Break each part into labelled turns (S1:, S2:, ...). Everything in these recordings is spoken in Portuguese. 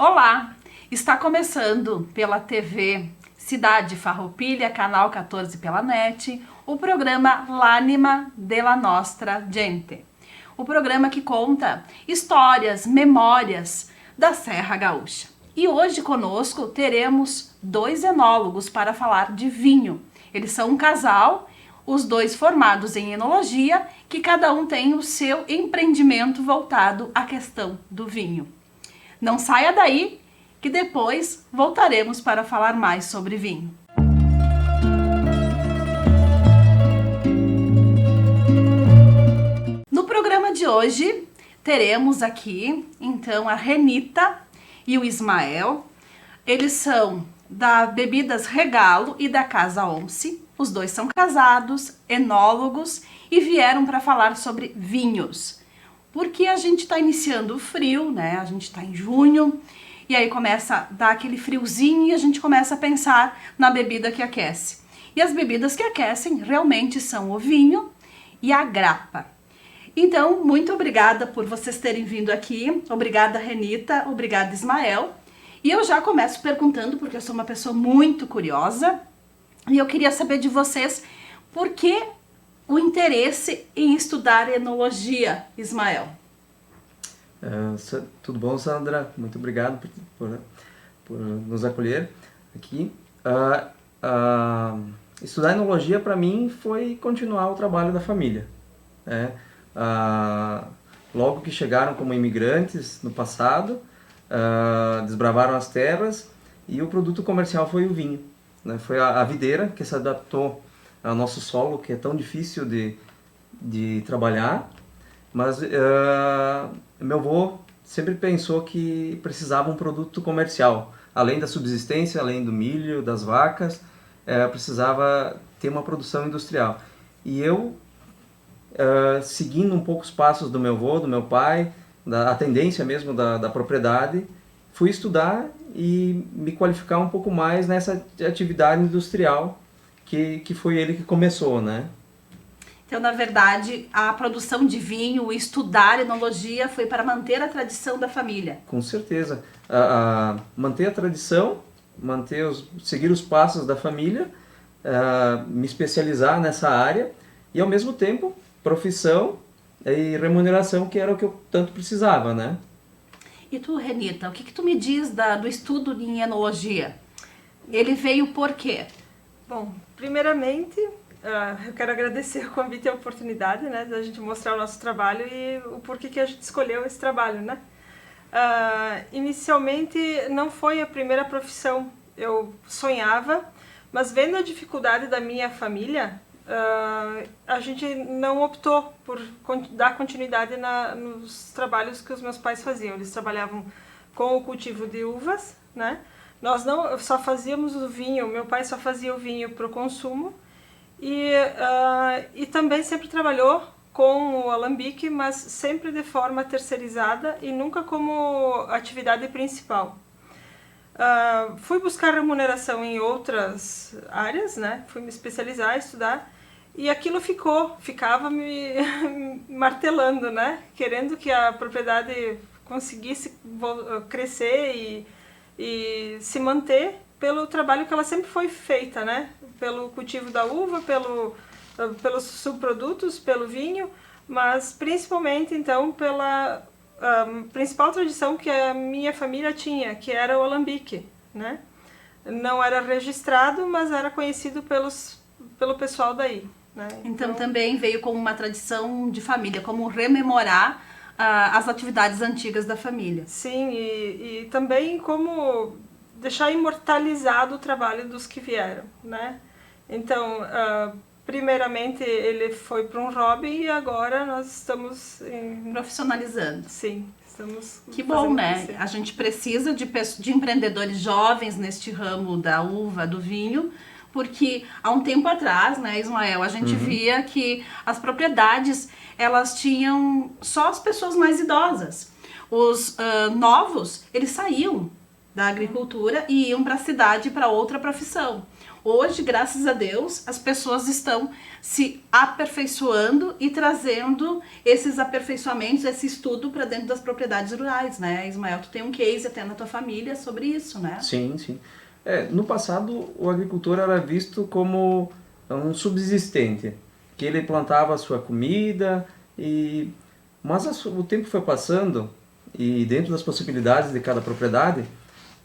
S1: Olá! Está começando pela TV Cidade Farroupilha, canal 14 pela NET, o programa L'Anima della Nostra Gente. O programa que conta histórias, memórias da Serra Gaúcha. E hoje conosco teremos dois enólogos para falar de vinho. Eles são um casal, os dois formados em enologia, que cada um tem o seu empreendimento voltado à questão do vinho. Não saia daí, que depois voltaremos para falar mais sobre vinho. No programa de hoje, teremos aqui, então, a Renita e o Ismael. Eles são da Bebidas Regalo e da Casa Once. Os dois são casados, enólogos e vieram para falar sobre vinhos. Porque a gente está iniciando o frio, né? A gente está em junho e aí começa a dar aquele friozinho e a gente começa a pensar na bebida que aquece. E as bebidas que aquecem realmente são o vinho e a grappa. Então, muito obrigada por vocês terem vindo aqui. Obrigada, Renita. Obrigada, Ismael. E eu já começo perguntando, porque eu sou uma pessoa muito curiosa, e eu queria saber de vocês por que o interesse em estudar enologia, Ismael.
S2: Tudo bom, Sandra? Muito obrigado por nos acolher aqui. Estudar enologia para mim foi continuar o trabalho da família, né? Logo que chegaram como imigrantes no passado, desbravaram as terras e o produto comercial foi o vinho, né? Foi a videira que se adaptou ao nosso solo, que é tão difícil de trabalhar, mas meu avô sempre pensou que precisava um produto comercial, além da subsistência, além do milho, das vacas, precisava ter uma produção industrial. E eu, seguindo um pouco os passos do meu avô, do meu pai, a tendência mesmo da propriedade, fui estudar e me qualificar um pouco mais nessa atividade industrial que foi ele que começou, né?
S1: Então, na verdade, a produção de vinho, estudar enologia foi para manter a tradição da família.
S2: Com certeza. Manter a tradição, seguir os passos da família, me especializar nessa área e, ao mesmo tempo, profissão e remuneração, que era o que eu tanto precisava, né?
S1: E tu, Renita, o que tu me diz do estudo em enologia? Ele veio por quê?
S3: Bom, primeiramente, eu quero agradecer o convite e a oportunidade, né, da gente mostrar o nosso trabalho e o porquê que a gente escolheu esse trabalho, né? Inicialmente não foi a primeira profissão, eu sonhava, mas vendo a dificuldade da minha família, a gente não optou por dar continuidade nos trabalhos que os meus pais faziam. Eles trabalhavam com o cultivo de uvas, né? Nós só fazíamos o vinho, meu pai só fazia o vinho para o consumo e também sempre trabalhou com o alambique, mas sempre de forma terceirizada e nunca como atividade principal. Fui buscar remuneração em outras áreas, né? Fui me especializar, estudar, e aquilo ficava me martelando, né? Querendo que a propriedade conseguisse crescer e se manter pelo trabalho que ela sempre foi feita, né? Pelo cultivo da uva, pelos subprodutos, pelo vinho, mas principalmente então pela principal tradição que a minha família tinha, que era o alambique, né? Não era registrado, mas era conhecido pelo pessoal daí, né?
S1: Então também veio como uma tradição de família, como rememorar as atividades antigas da família.
S3: Sim, e também como deixar imortalizado o trabalho dos que vieram, né? Então, primeiramente ele foi para um hobby e agora nós estamos
S1: profissionalizando.
S3: Sim, estamos.
S1: Que bom, né? A gente precisa de empreendedores jovens neste ramo da uva, do vinho, porque há um tempo atrás, né, Ismael, a gente via que as propriedades, elas tinham só as pessoas mais idosas. Os novos, eles saíam da agricultura e iam para a cidade para outra profissão. Hoje, graças a Deus, as pessoas estão se aperfeiçoando e trazendo esses aperfeiçoamentos, esse estudo para dentro das propriedades rurais, né? Ismael, tu tem um case até na tua família sobre isso, né?
S2: Sim, sim. No passado, o agricultor era visto como um subsistente, que ele plantava a sua comida, mas o tempo foi passando e dentro das possibilidades de cada propriedade,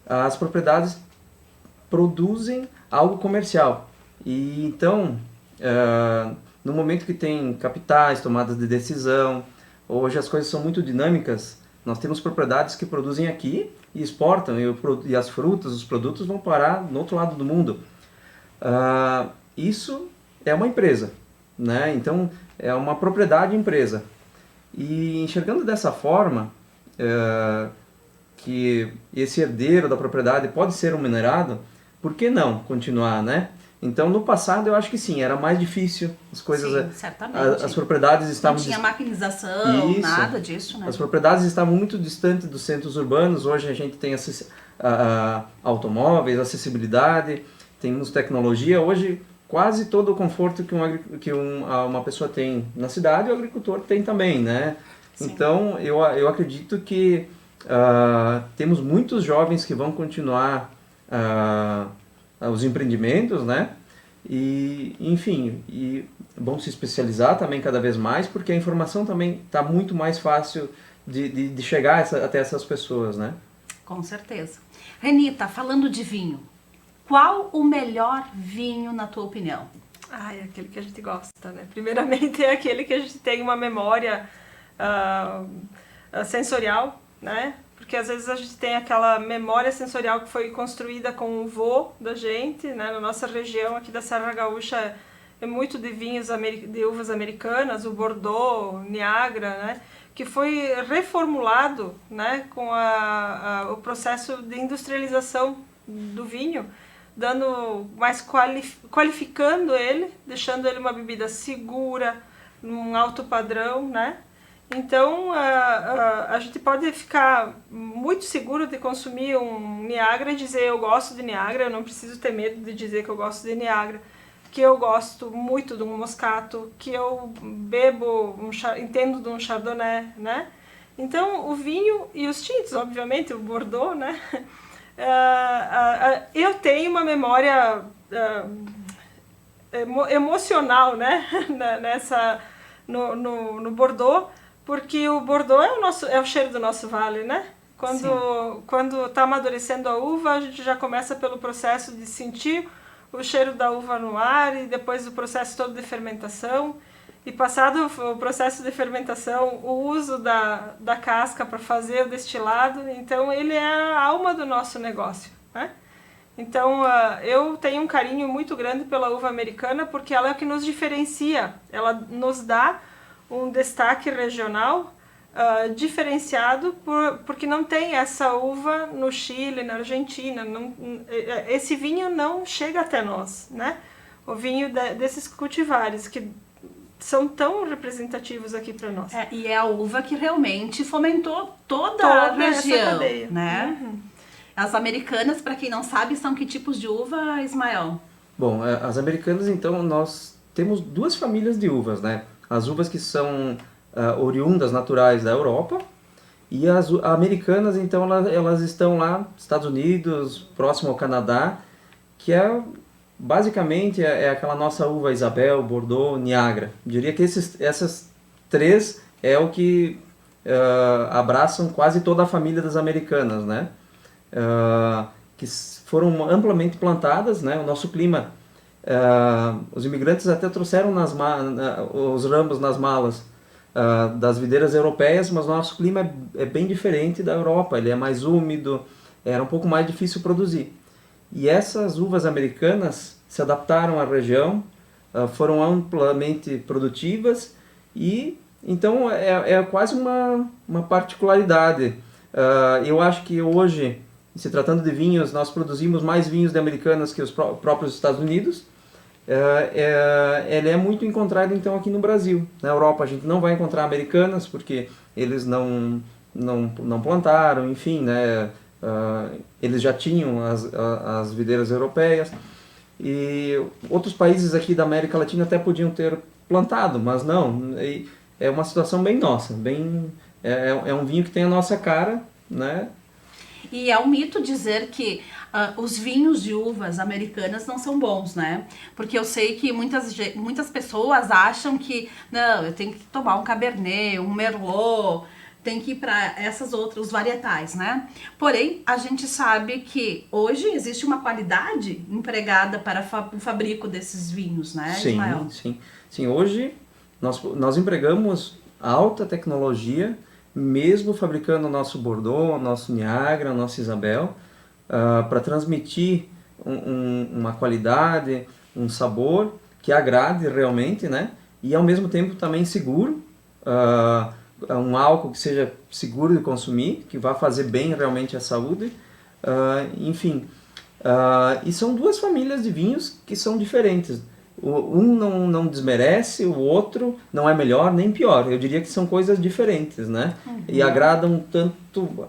S2: as propriedades produzem algo comercial. E então, no momento que tem capitais, tomadas de decisão, hoje as coisas são muito dinâmicas, nós temos propriedades que produzem aqui e exportam, e as frutas, os produtos vão parar no outro lado do mundo. Isso é uma empresa, né? Então, é uma propriedade empresa. E enxergando dessa forma, que esse herdeiro da propriedade pode ser um minerado, por que não continuar, né? Então, no passado, eu acho que sim, era mais difícil. As coisas,
S1: sim, certamente.
S2: As propriedades estavam...
S1: Não tinha maquinização,
S2: Isso.
S1: nada disso, né?
S2: As propriedades estavam muito distantes dos centros urbanos. Hoje a gente tem automóveis, acessibilidade, temos tecnologia. Hoje, quase todo o conforto que uma pessoa tem na cidade, o agricultor tem também, né? Sim. Então, eu acredito que temos muitos jovens que vão continuar os empreendimentos, né? E, enfim, vão se especializar também cada vez mais, porque a informação também está muito mais fácil de chegar até essas pessoas, né?
S1: Com certeza. Renita, falando de vinho, qual o melhor vinho na tua opinião?
S3: É aquele que a gente gosta, né? Primeiramente é aquele que a gente tem uma memória sensorial, né? Porque às vezes a gente tem aquela memória sensorial que foi construída com o vô da gente, né? Na nossa região aqui da Serra Gaúcha é muito de vinhos de uvas americanas, o Bordeaux, Niagara, né? Que foi reformulado, né? Com o processo de industrialização do vinho, dando mais qualificando ele, deixando ele uma bebida segura, num alto padrão, né? Então, a gente pode ficar muito seguro de consumir um Niagara e dizer eu gosto de Niagara, eu não preciso ter medo de dizer que eu gosto de Niagara, que eu gosto muito de um Moscato, que eu entendo de um Chardonnay, né? Então, o vinho e os tintos, obviamente, o Bordeaux, né? Eu tenho uma memória emocional, né? No Bordeaux, porque o Bordeaux é o cheiro do nosso vale, né? Quando está amadurecendo a uva, a gente já começa pelo processo de sentir o cheiro da uva no ar e depois o processo todo de fermentação. E passado o processo de fermentação, o uso da casca para fazer o destilado. Então, ele é a alma do nosso negócio, né? Então, eu tenho um carinho muito grande pela uva americana porque ela é o que nos diferencia. Ela nos dá um destaque regional diferenciado porque não tem essa uva no Chile, na Argentina. Esse vinho não chega até nós, né? O vinho desses cultivares que são tão representativos aqui para nós.
S1: E é a uva que realmente fomentou toda a região,
S3: essa cadeia,
S1: né? Uhum. As americanas, para quem não sabe, são que tipos de uva, Ismael?
S2: Bom, as americanas, então, nós temos duas famílias de uvas, né? As uvas que são oriundas naturais da Europa e as americanas, então, elas estão lá, Estados Unidos, próximo ao Canadá, que basicamente é aquela nossa uva Isabel, Bordeaux, Niagara. Eu diria que essas três é o que abraçam quase toda a família das americanas, né? Que foram amplamente plantadas, né? O nosso clima, os imigrantes até trouxeram os ramos nas malas das videiras europeias, mas o nosso clima é bem diferente da Europa, ele é mais úmido, era um pouco mais difícil produzir. E essas uvas americanas se adaptaram à região, foram amplamente produtivas e então é quase uma particularidade. Eu acho que hoje, se tratando de vinhos, nós produzimos mais vinhos de americanas que os próprios Estados Unidos. Ela é muito encontrada então aqui no Brasil. Na Europa a gente não vai encontrar americanas porque eles não plantaram, enfim, né? Eles já tinham as videiras europeias. E outros países aqui da América Latina até podiam ter plantado, mas não. É uma situação bem nossa, é um vinho que tem a nossa cara, né?
S1: E é um mito dizer que os vinhos de uvas americanas não são bons, né? Porque eu sei que muitas pessoas acham que, não, eu tenho que tomar um Cabernet, um Merlot, tem que ir para essas outras varietais, né? Porém, a gente sabe que hoje existe uma qualidade empregada para o fabrico desses vinhos, né, Ismael?
S2: Sim. Hoje nós empregamos alta tecnologia, mesmo fabricando o nosso Bordeaux, o nosso Niagara, o nosso Isabel, para transmitir uma qualidade, um sabor que agrade realmente, né? E ao mesmo tempo também seguro, um álcool que seja seguro de consumir, que vá fazer bem realmente à saúde, enfim. E são duas famílias de vinhos que são diferentes. Um não desmerece, o outro não é melhor nem pior. Eu diria que são coisas diferentes, né? Uhum. E agradam tanto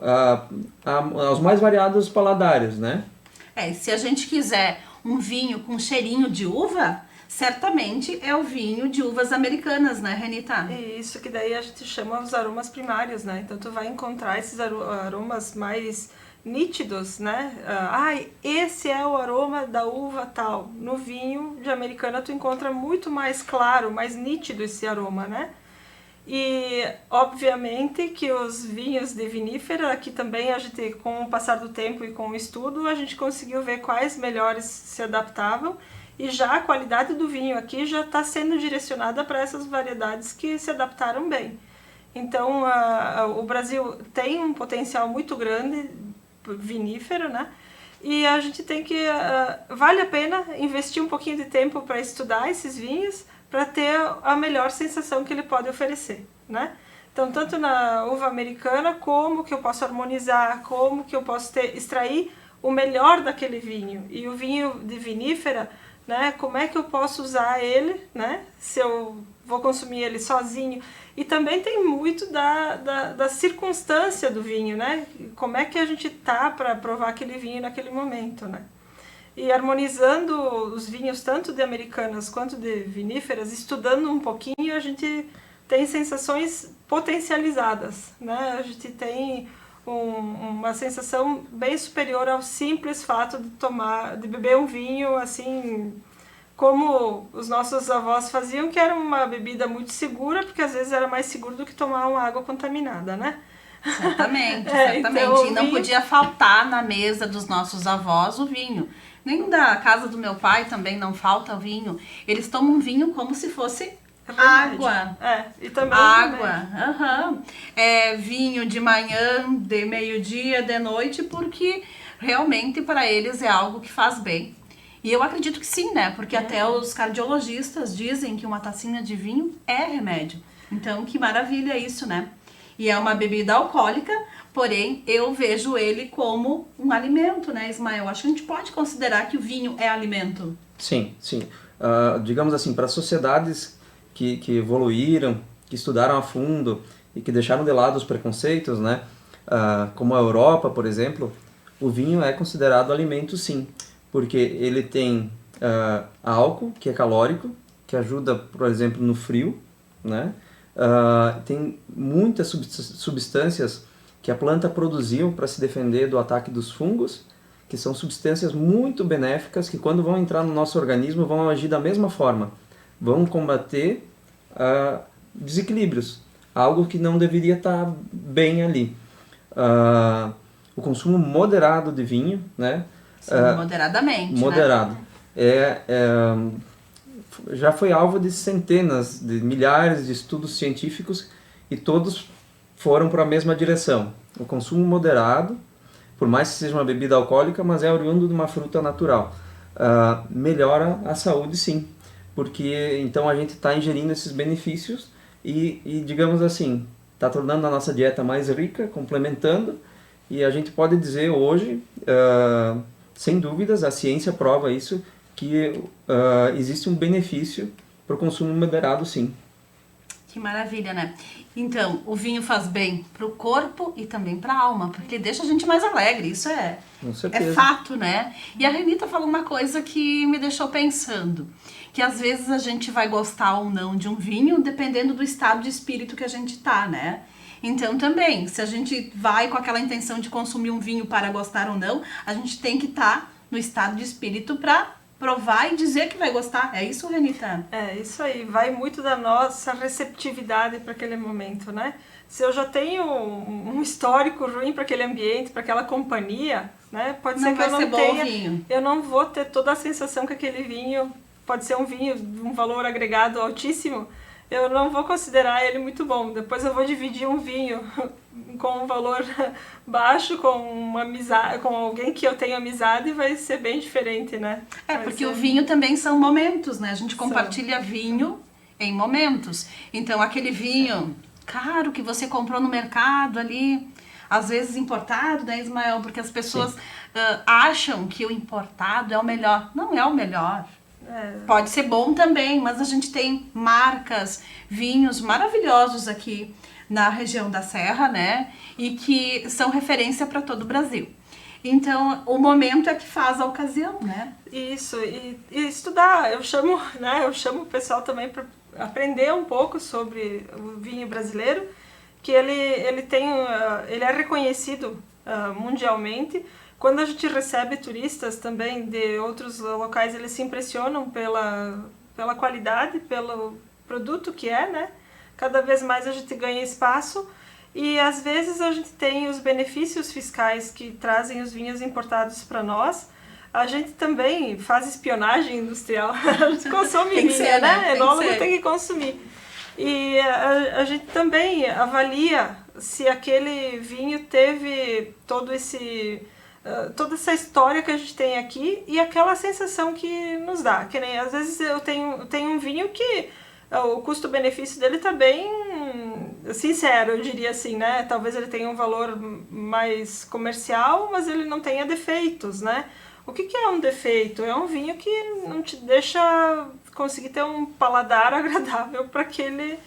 S2: aos mais variados paladares, né?
S1: Se a gente quiser um vinho com cheirinho de uva, certamente é o vinho de uvas americanas, né, Renita?
S3: Isso, que daí a gente chama os aromas primários, né? Então tu vai encontrar esses aromas mais nítidos, né? Esse é o aroma da uva tal. No vinho de americana tu encontra muito mais claro, mais nítido esse aroma, né? E obviamente que os vinhos de vinífera, aqui também a gente, com o passar do tempo e com o estudo, a gente conseguiu ver quais melhores se adaptavam, e já a qualidade do vinho aqui já está sendo direcionada para essas variedades que se adaptaram bem. Então o Brasil tem um potencial muito grande vinífero, né? E a gente tem que, vale a pena investir um pouquinho de tempo para estudar esses vinhos, para ter a melhor sensação que ele pode oferecer, né? Então, tanto na uva americana, como que eu posso harmonizar, como que eu posso extrair o melhor daquele vinho. E o vinho de vinífera, né? Como é que eu posso usar ele, né? Se eu vou consumir ele sozinho. E também tem muito da circunstância do vinho, né? Como é que a gente tá para provar aquele vinho naquele momento, né? E harmonizando os vinhos tanto de americanas quanto de viníferas, estudando um pouquinho, a gente tem sensações potencializadas, né? A gente tem uma sensação bem superior ao simples fato de beber um vinho assim, como os nossos avós faziam, que era uma bebida muito segura, porque às vezes era mais seguro do que tomar uma água contaminada, né?
S1: Certamente. Então, e não podia faltar na mesa dos nossos avós o vinho. Nem da casa do meu pai também não falta vinho. Eles tomam vinho como se fosse água.
S3: E também
S1: água. Vinho de manhã, de meio-dia, de noite, porque realmente para eles é algo que faz bem. E eu acredito que sim, né? Porque até os cardiologistas dizem que uma tacinha de vinho é remédio. Então, que maravilha isso, né? E é uma bebida alcoólica, porém eu vejo ele como um alimento, né, Ismael? Acho que a gente pode considerar que o vinho é alimento.
S2: Sim. Digamos assim, para sociedades que evoluíram, que estudaram a fundo e que deixaram de lado os preconceitos, né? Como a Europa, por exemplo, o vinho é considerado alimento, sim, porque ele tem álcool, que é calórico, que ajuda, por exemplo, no frio, né? Tem muitas substâncias que a planta produziu para se defender do ataque dos fungos, que são substâncias muito benéficas que quando vão entrar no nosso organismo vão agir da mesma forma, vão combater desequilíbrios, algo que não deveria estar bem ali. O consumo moderado de vinho, né?
S1: Sim, moderadamente,
S2: moderado,
S1: né?
S2: Já foi alvo de centenas, de milhares de estudos científicos e todos foram para a mesma direção. O consumo moderado, por mais que seja uma bebida alcoólica, mas é oriundo de uma fruta natural, melhora a saúde, sim, porque então a gente está ingerindo esses benefícios e digamos assim, está tornando a nossa dieta mais rica, complementando, e a gente pode dizer hoje, sem dúvidas, a ciência prova isso, que existe um benefício para o consumo moderado, sim.
S1: Que maravilha, né? Então, o vinho faz bem pro corpo e também pra alma, porque deixa a gente mais alegre, isso
S2: Com
S1: é
S2: certeza.
S1: fato, né? E a Renita falou uma coisa que me deixou pensando, que às vezes a gente vai gostar ou não de um vinho dependendo do estado de espírito que a gente tá, né? Então também, se a gente vai com aquela intenção de consumir um vinho para gostar ou não, a gente tem que estar no estado de espírito pra provar e dizer que vai gostar. É isso, Renita?
S3: É, isso aí. Vai muito da nossa receptividade para aquele momento, né? Se eu já tenho um histórico ruim para aquele ambiente, para aquela companhia, né? Pode
S1: Não
S3: ser que
S1: vai
S3: eu
S1: ser
S3: não
S1: bom o
S3: tenha,
S1: vinho.
S3: eu não vou ter toda a sensação que aquele vinho pode ser um vinho de um valor agregado altíssimo. Eu não vou considerar ele muito bom. Depois eu vou dividir um vinho com um valor baixo com uma amizade, com alguém que eu tenho amizade, e vai ser bem diferente, né?
S1: É,
S3: Vai
S1: porque
S3: ser-
S1: o vinho também são momentos, né? A gente
S3: São.
S1: compartilha vinho em momentos. Então, aquele vinho caro que você comprou no mercado ali, às vezes importado, né, Ismael? Porque as pessoas acham que o importado é o melhor. Não é o melhor. Pode ser bom também, mas a gente tem marcas, vinhos maravilhosos aqui na região da Serra, né? E que são referência para todo o Brasil. Então, o momento é que faz a ocasião, né?
S3: Isso, e estudar, eu chamo, né, eu chamo o pessoal também para aprender um pouco sobre o vinho brasileiro, que ele tem, ele é reconhecido mundialmente. Quando a gente recebe turistas também de outros locais, eles se impressionam pela qualidade, pelo produto que é, né? Cada vez mais a gente ganha espaço. E às vezes a gente tem os benefícios fiscais que trazem os vinhos importados para nós. A gente também faz espionagem industrial, a gente consome
S1: Tem que
S3: vinho,
S1: ser, né?
S3: né?
S1: Tem que
S3: Enólogo
S1: ser.
S3: tem que consumir. E a gente também avalia se aquele vinho teve todo esse toda essa história que a gente tem aqui e aquela sensação que nos dá. Que nem às vezes eu tenho um vinho que o custo-benefício dele tá bem sincero, eu diria assim, né? Talvez ele tenha um valor mais comercial, mas ele não tenha defeitos, né? O que é um defeito? É um vinho que não te deixa conseguir ter um paladar agradável para aquele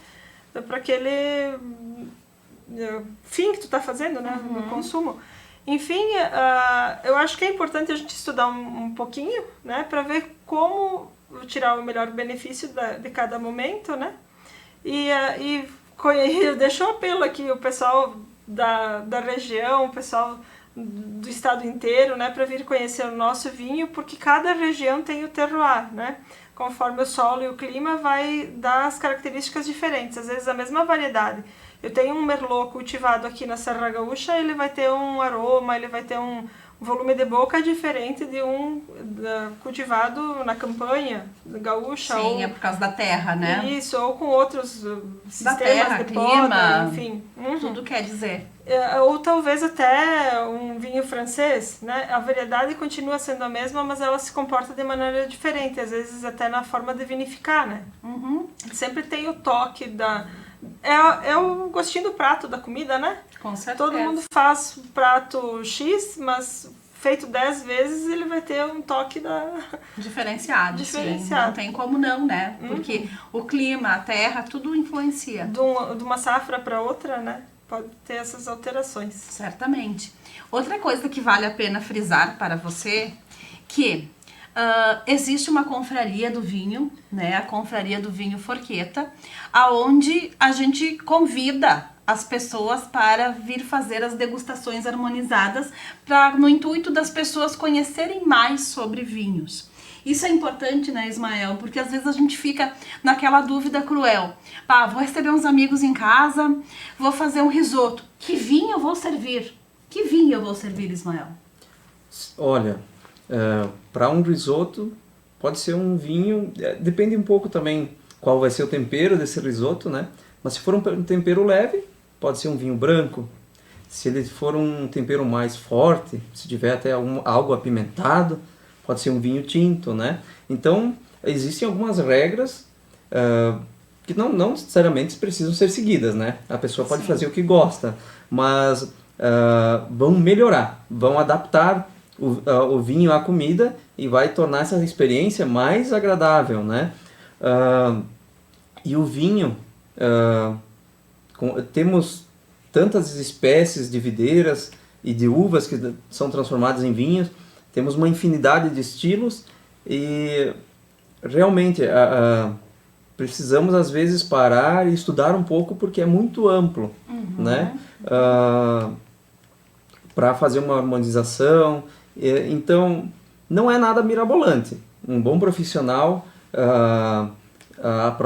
S3: fim que tu tá fazendo, né? No consumo. Enfim, eu acho que é importante a gente estudar um pouquinho, né? Para ver como tirar o melhor benefício de cada momento, né? E eu deixo um apelo aqui, o pessoal da região, o pessoal do estado inteiro, né, para vir conhecer o nosso vinho, porque cada região tem o terroir, né? Conforme o solo e o clima vai dar as características diferentes, às vezes a mesma variedade. Eu tenho um merlot cultivado aqui na Serra Gaúcha, ele vai ter um aroma, ele vai ter um volume de boca diferente de cultivado na campanha gaúcha.
S1: Sim, é por causa da terra, né?
S3: Isso, ou com outros sistemas
S1: terra,
S3: de
S1: clima,
S3: poda, enfim.
S1: Tudo quer dizer.
S3: Ou talvez até um vinho francês, né? A variedade continua sendo a mesma, mas ela se comporta de maneira diferente, às vezes até na forma de vinificar, né? Sempre tem o toque é o gostinho do prato da comida, né?
S1: Com certeza.
S3: Todo mundo faz prato X, mas feito 10 vezes ele vai ter um toque
S1: Diferenciado, sim.
S3: Diferenciado.
S1: Não tem como não, né? Porque o clima, a terra, tudo influencia.
S3: de uma safra para outra, né? Pode ter essas alterações.
S1: Certamente. Outra coisa que vale a pena frisar para você, que existe uma confraria do vinho, né? A confraria do vinho Forqueta, aonde a gente convida as pessoas para vir fazer as degustações harmonizadas, no intuito das pessoas conhecerem mais sobre vinhos. Isso é importante, né, Ismael? Porque às vezes a gente fica naquela dúvida cruel. Vou receber uns amigos em casa, vou fazer um risoto. Que vinho eu vou servir? Que vinho eu vou servir, Ismael?
S2: Olha, para um risoto pode ser um vinho, depende um pouco também qual vai ser o tempero desse risoto, né? Mas se for um tempero leve, pode ser um vinho branco. Se ele for um tempero mais forte, se tiver até algo apimentado, pode ser um vinho tinto, né? Então, existem algumas regras que não necessariamente precisam ser seguidas, né? A pessoa pode fazer o que gosta, mas vão melhorar, vão adaptar o vinho à comida e vai tornar essa experiência mais agradável, né? E o vinho, temos tantas espécies de videiras e de uvas que são transformadas em vinhos, temos uma infinidade de estilos e realmente precisamos às vezes parar e estudar um pouco porque é muito amplo, né? Para fazer uma harmonização, então não é nada mirabolante. Um bom profissional,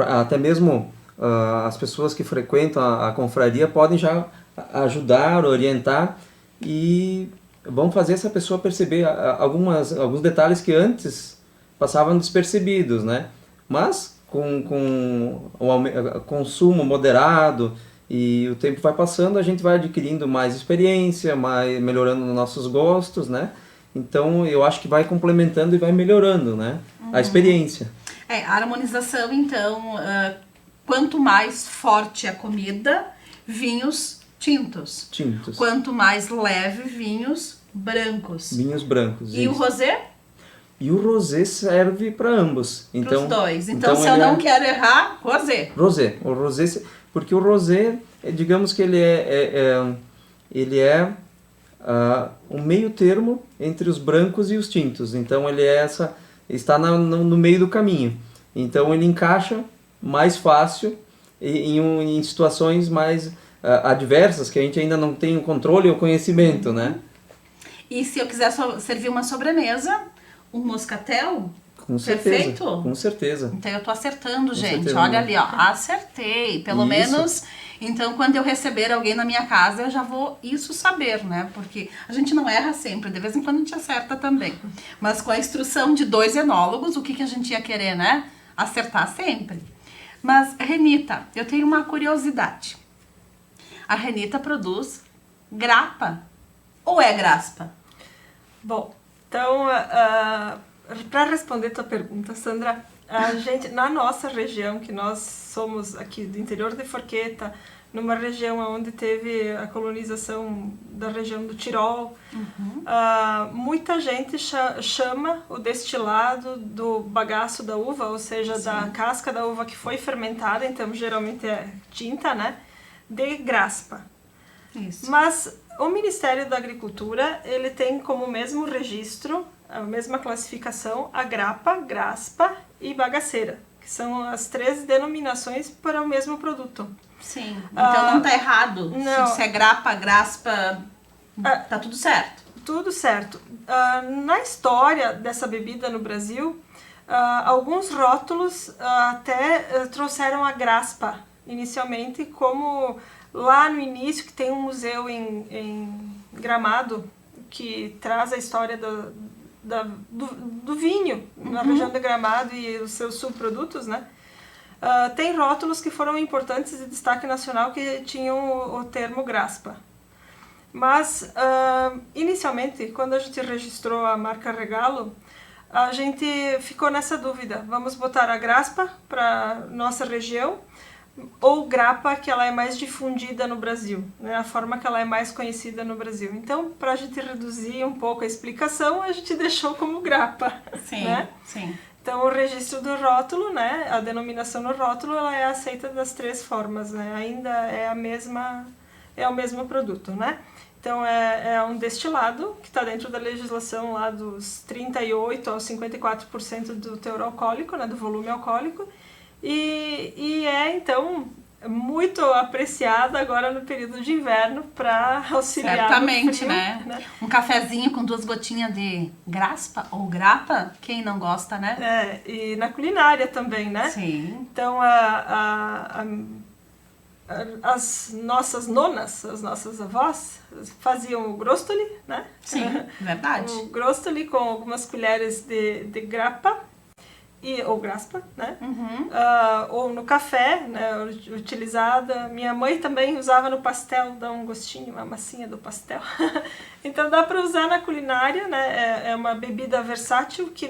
S2: até mesmo as pessoas que frequentam a confraria podem já ajudar, orientar e vão fazer essa pessoa perceber alguns detalhes que antes passavam despercebidos, né? Mas com o consumo moderado e o tempo vai passando, a gente vai adquirindo mais experiência, melhorando nossos gostos, né? Então eu acho que vai complementando e vai melhorando, né? A experiência.
S1: A harmonização, então, quanto mais forte a comida, vinhos tintos.
S2: Tintos.
S1: Quanto mais leve, vinhos brancos.
S2: Vinhos brancos.
S1: E
S2: isso.
S1: o rosé?
S2: E o rosé serve para ambos.
S1: Para os dois. Então se eu não quero errar, rosé.
S2: Rosé. O rosé, porque o rosé, digamos que ele é um meio termo entre os brancos e os tintos. Então ele está no meio do caminho. Então ele encaixa mais fácil em situações mais adversas que a gente ainda não tem o controle ou conhecimento, né?
S1: E se eu quiser servir uma sobremesa, um moscatel,
S2: com certeza,
S1: perfeito?
S2: Com certeza.
S1: Então eu tô acertando, gente.
S2: certeza,
S1: Olha
S2: né?
S1: ali, ó, acertei. Pelo menos, então quando eu receber alguém na minha casa, eu já vou saber, né? Porque a gente não erra sempre, de vez em quando a gente acerta também. Mas com a instrução de 2 enólogos, o que a gente ia querer, né? Acertar sempre. Mas, Renita, eu tenho uma curiosidade. A Renita produz grappa ou é graspa?
S3: Bom, então, para responder tua pergunta, Sandra, a gente, na nossa região, que nós somos aqui do interior de Forqueta, numa região onde teve a colonização da região do Tirol, muita gente chama o destilado do bagaço da uva, ou seja, da casca da uva que foi fermentada, então geralmente é tinta, né, de graspa.
S1: Isso.
S3: Mas o Ministério da Agricultura, ele tem como mesmo registro, a mesma classificação, a grappa, graspa e bagaceira, que são as 3 denominações para o mesmo produto.
S1: Sim, então não tá errado.
S3: Não.
S1: Se é grappa, graspa, tá tudo certo.
S3: Tudo certo. Na história dessa bebida no Brasil, alguns rótulos até trouxeram a graspa inicialmente, como lá no início, que tem um museu em Gramado, que traz a história do vinho na região de Gramado e os seus subprodutos, né? Tem rótulos que foram importantes de destaque nacional que tinham o termo graspa. Mas, inicialmente, quando a gente registrou a marca Regalo, a gente ficou nessa dúvida. Vamos botar a graspa para nossa região ou grappa, que ela é mais difundida no Brasil, né? A forma que ela é mais conhecida no Brasil. Então, para a gente reduzir um pouco a explicação, a gente deixou como grappa.
S1: Sim,
S3: né?
S1: sim.
S3: Então, o registro do rótulo, né, a denominação no rótulo, ela é aceita das 3 formas, né? Ainda é o mesmo produto, né? Então, é um destilado que está dentro da legislação lá dos 38% aos 54% do teor alcoólico, né, do volume alcoólico, e é, então, muito apreciada agora no período de inverno para auxiliar
S1: certamente,
S3: no frio,
S1: né? Um cafezinho com 2 gotinhas de graspa ou grappa, quem não gosta, né?
S3: E na culinária também, né?
S1: Sim.
S3: Então, as nossas nonas, as nossas avós, faziam o grostoli, né?
S1: Sim, verdade.
S3: O grostoli com algumas colheres de grappa, ou graspa, né? Ou no café, né? Utilizada. Minha mãe também usava no pastel, dá um gostinho, uma massinha do pastel. Então dá para usar na culinária, né? É uma bebida versátil que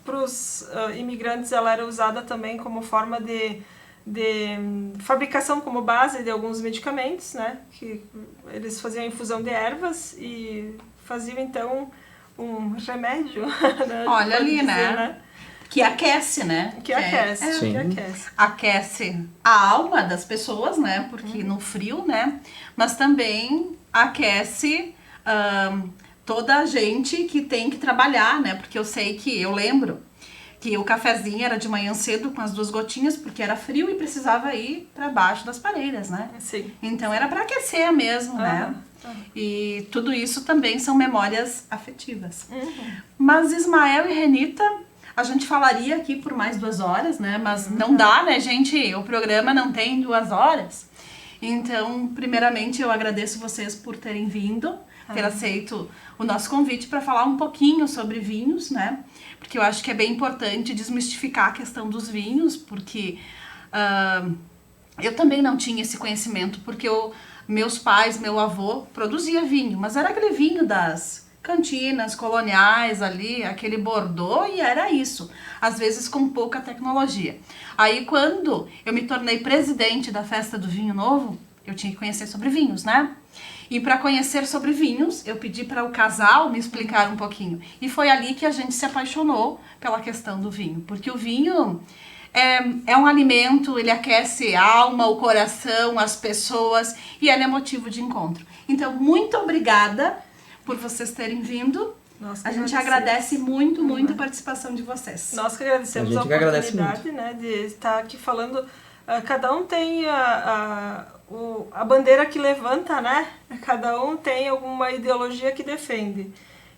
S3: para os imigrantes ela era usada também como forma de fabricação, como base de alguns medicamentos, né? Que eles faziam infusão de ervas e faziam então um remédio. Né?
S1: Olha ali,
S3: dizer,
S1: né? Que aquece, né?
S3: Que aquece,
S2: Sim.
S3: que aquece.
S1: Aquece a alma das pessoas, né? Porque no frio, né? Mas também aquece toda a gente que tem que trabalhar, né? Porque eu lembro que o cafezinho era de manhã cedo com as 2 gotinhas, porque era frio e precisava ir para baixo das pareiras, né?
S3: Sim.
S1: Então era para aquecer mesmo, né? E tudo isso também são memórias afetivas. Mas Ismael e Renita, a gente falaria aqui por mais 2 horas, né? Mas não dá, né, gente? O programa não tem 2 horas. Então, primeiramente, eu agradeço vocês por terem vindo, ter aceito o nosso convite para falar um pouquinho sobre vinhos, né? Porque eu acho que é bem importante desmistificar a questão dos vinhos, porque eu também não tinha esse conhecimento, porque meus pais, meu avô produzia vinho, mas era aquele vinho das cantinas coloniais ali, aquele Bordeaux, e era isso, às vezes com pouca tecnologia. Aí quando eu me tornei presidente da Festa do Vinho Novo, eu tinha que conhecer sobre vinhos, né? E para conhecer sobre vinhos, eu pedi para o casal me explicar um pouquinho. E foi ali que a gente se apaixonou pela questão do vinho, porque o vinho é um alimento, ele aquece a alma, o coração, as pessoas, e ele é motivo de encontro. Então, muito obrigada por vocês terem vindo. A gente agradece muito, muito a participação de vocês.
S3: Nós que agradecemos a oportunidade, né, de estar aqui falando. Cada um tem a bandeira que levanta, né? Cada um tem alguma ideologia que defende.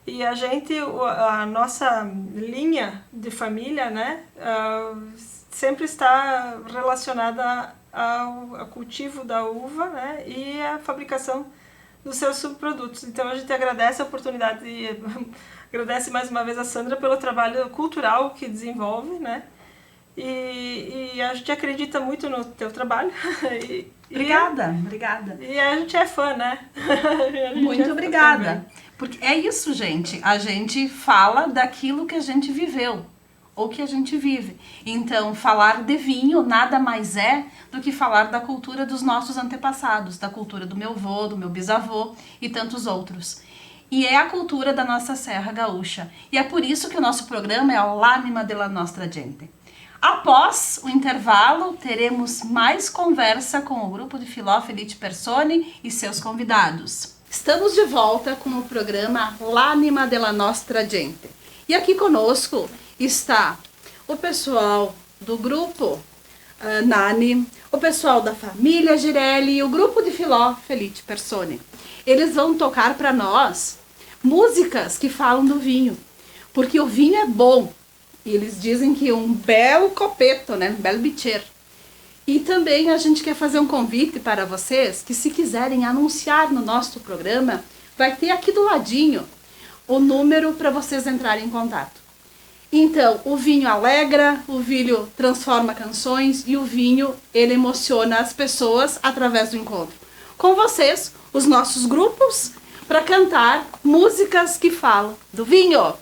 S3: E a nossa linha de família, né, sempre está relacionada ao cultivo da uva, né, e a fabricação dos seus subprodutos. Então a gente agradece a oportunidade e agradece mais uma vez a Sandra pelo trabalho cultural que desenvolve, né? E a gente acredita muito no teu trabalho.
S1: Obrigada.
S3: E a gente é fã, né?
S1: Muito obrigada. Porque é isso, gente. A gente fala daquilo que a gente viveu, ou que a gente vive. Então, falar de vinho nada mais é do que falar da cultura dos nossos antepassados, da cultura do meu avô, do meu bisavô e tantos outros. E é a cultura da nossa Serra Gaúcha. E é por isso que o nosso programa é o L'Anima della Nostra Gente. Após o intervalo, teremos mais conversa com o grupo de Filó Felice Persone e seus convidados. Estamos de volta com o programa L'Anima della Nostra Gente. E aqui conosco está o pessoal do grupo Nani, o pessoal da família Girelli e o grupo de Filó Felice Persone. Eles vão tocar para nós músicas que falam do vinho, porque o vinho é bom. E eles dizem que um belo copeto, né? Um belo bicheiro. E também a gente quer fazer um convite para vocês que, se quiserem anunciar no nosso programa, vai ter aqui do ladinho o número para vocês entrarem em contato. Então, o vinho alegra, o vinho transforma canções e o vinho, ele emociona as pessoas através do encontro. Com vocês, os nossos grupos, para cantar músicas que falam do vinho.